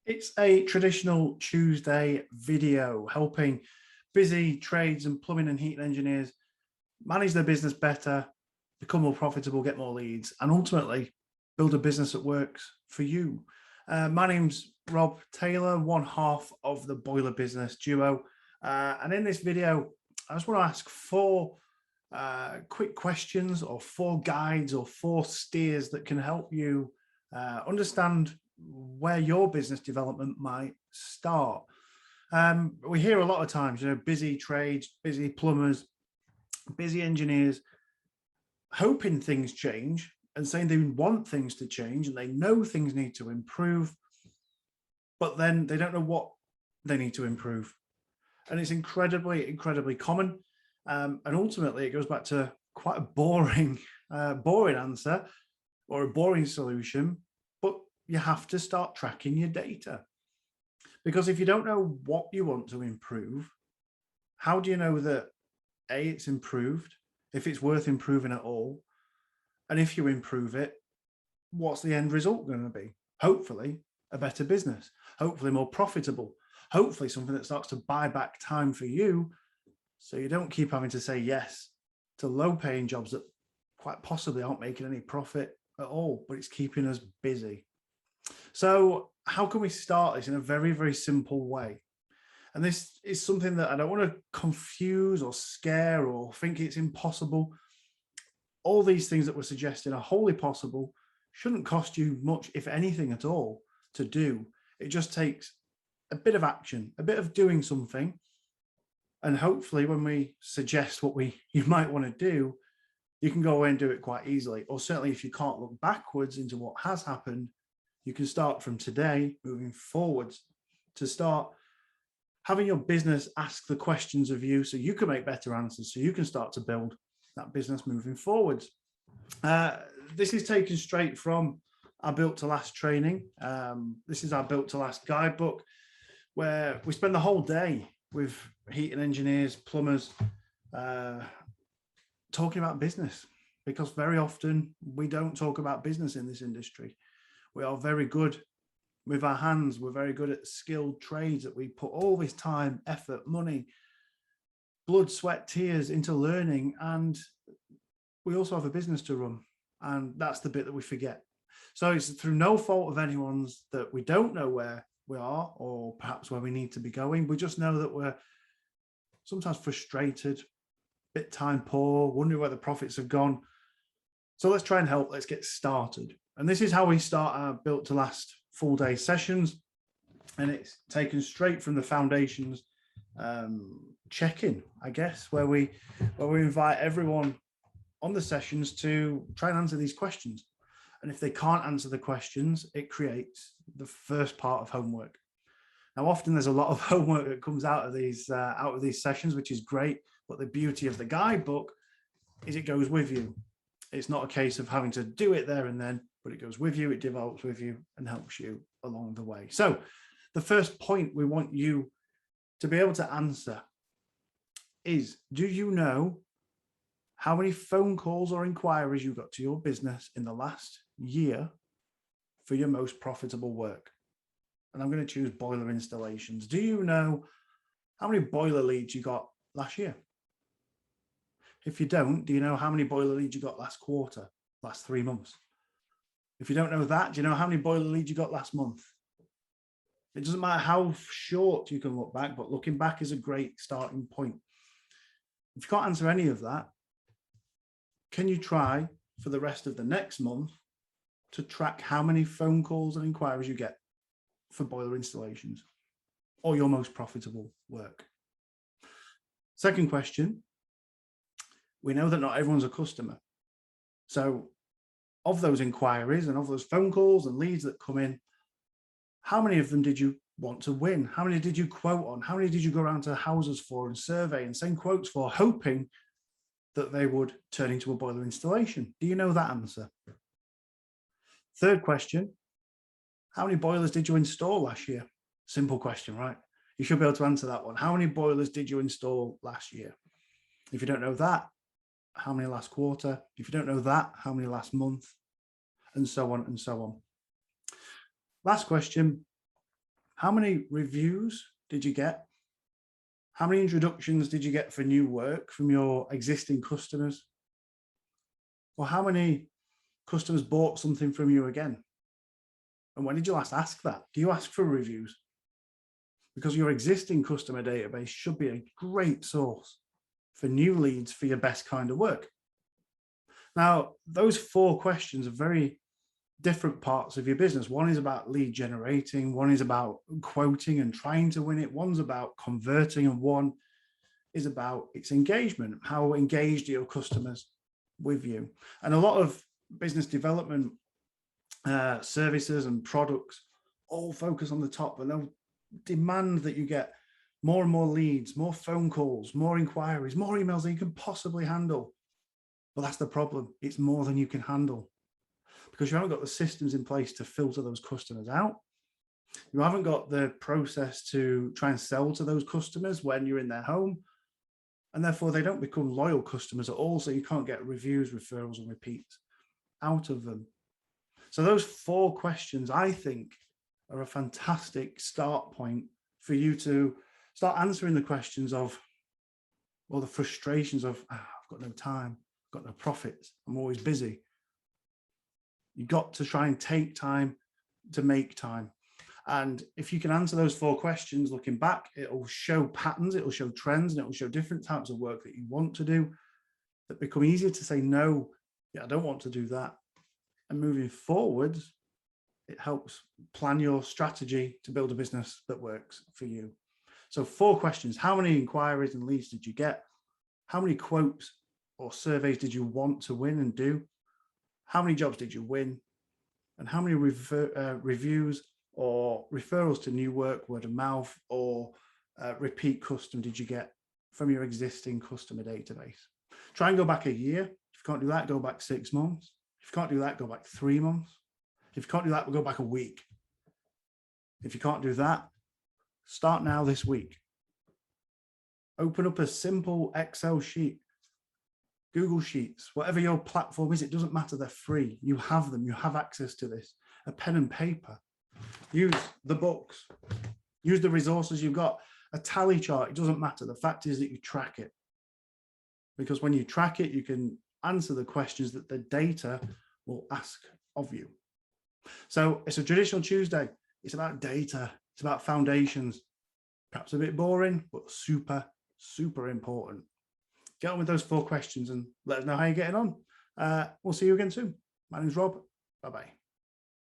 It's a traditional Tuesday video helping busy trades and plumbing and heating engineers manage their business better, become more profitable, get more leads, and ultimately build a business that works for you. My name's Rob Taylor, one half of the Boiler Business duo. And in this video, I just want to ask four quick questions or four guides or four steers that can help you understand where your business development might start. We hear a lot of times, busy trades, busy plumbers, busy engineers hoping things change and saying they want things to change and they know things need to improve, but then they don't know what they need to improve. And it's incredibly common. And ultimately it goes back to quite a boring answer or a boring solution, but you have to start tracking your data. Because if you don't know what you want to improve, how do you know that A, it's improved, if it's worth improving at all? And if you improve it, what's the end result going to be? Hopefully a better business, hopefully more profitable, hopefully something that starts to buy back time for you so you don't keep having to say yes to low paying jobs that quite possibly aren't making any profit at all, but it's keeping us busy. So how can we start this in a very simple way? And this is something that I don't want to confuse or scare or think it's impossible. All these things that we're suggesting are wholly possible, shouldn't cost you much, if anything at all, to do. It just takes a bit of action, a bit of doing something. And hopefully when we suggest what you might want to do, you can go away and do it quite easily. Or certainly if you can't look backwards into what has happened, you can start from today, moving forwards, to start having your business ask the questions of you so you can make better answers, so you can start to build that business moving forwards. This is taken straight from our Built to Last training. This is our Built to Last guidebook, where we spend the whole day with heating engineers, plumbers, talking about business, because very often we don't talk about business in this industry. We are very good with our hands. We're very good at skilled trades that we put all this time, effort, money, blood, sweat, tears into learning. And we also have a business to run. And that's the bit that we forget. So it's through no fault of anyone's that we don't know where we are or perhaps where we need to be going. We just know that we're sometimes frustrated, a bit time poor, wondering where the profits have gone. So let's try and help. Let's get started. And this is how we start our Built to Last full day sessions. And it's taken straight from the foundations check-in, I guess, where we invite everyone on the sessions to try and answer these questions. And if they can't answer the questions, it creates the first part of homework. Now, often there's a lot of homework that comes out of these sessions, which is great. But the beauty of the guidebook is it goes with you. It's not a case of having to do it there and then, but it goes with you, it develops with you and helps you along the way. So the first point we want you to be able to answer is, do you know how many phone calls or inquiries you got to your business in the last year for your most profitable work? And I'm going to choose boiler installations. Do you know how many boiler leads you got last year? If you don't, do you know how many boiler leads you got last quarter, last 3 months? If you don't know that, do you know how many boiler leads you got last month? It doesn't matter how short you can look back, but looking back is a great starting point. If you can't answer any of that, can you try for the rest of the next month to track how many phone calls and inquiries you get for boiler installations or your most profitable work? Second question, we know that not everyone's a customer. So of those inquiries and of those phone calls and leads that come in, how many of them did you want to win? How many did you quote on? How many did you go around to houses for and survey and send quotes for, hoping that they would turn into a boiler installation? Do you know that answer? Third question, how many boilers did you install last year? Simple question, right? You should be able to answer that one. How many boilers did you install last year? If you don't know that, how many last quarter? If you don't know that, how many last month? And so on and so on. Last question, How many reviews did you get? How many introductions did you get for new work from your existing customers? Or how many customers bought something from you again? And when did you last ask that? Do you ask for reviews? Because your existing customer database should be a great source for new leads for your best kind of work. Now, those 4 questions are very different parts of your business. One is about lead generating, one is about quoting and trying to win it, one's about converting, and one is about its engagement. How engaged are your customers with you? And a lot of business development services and products all focus on the top, and they'll demand that you get more and more leads, more phone calls, more inquiries, more emails than you can possibly handle. But that's the problem. It's more than you can handle, because you haven't got the systems in place to filter those customers out. You haven't got the process to try and sell to those customers when you're in their home. And therefore, they don't become loyal customers at all. So you can't get reviews, referrals, and repeats out of them. So those 4 questions, I think, are a fantastic start point for you to start answering the questions of, well, the frustrations of, I've got no time, I've got no profits, I'm always busy. You've got to try and take time to make time. And if you can answer those 4 questions, looking back, it'll show patterns, it'll show trends, and it will show different types of work that you want to do that become easier to say, no, yeah, I don't want to do that. And moving forward, it helps plan your strategy to build a business that works for you. So 4 questions. How many inquiries and leads did you get? How many quotes or surveys did you want to win and do? How many jobs did you win? And how many reviews or referrals to new work, word of mouth, or repeat custom did you get from your existing customer database? Try and go back a year. If you can't do that, go back 6 months. If you can't do that, go back 3 months. If you can't do that, we'll go back a week. If you can't do that, start now this week. Open up a simple Excel sheet, Google Sheets, whatever your platform is, it doesn't matter, they're free. You have them, you have access to this. A pen and paper. Use the books. Use the resources you've got. A tally chart, it doesn't matter. The fact is that you track it. Because when you track it, you can answer the questions that the data will ask of you. So it's a traditional Tuesday. It's about data. It's about foundations. Perhaps a bit boring, but super, super important. Get on with those 4 questions and let us know how you're getting on. We'll see you again soon. My name's Rob. Bye-bye.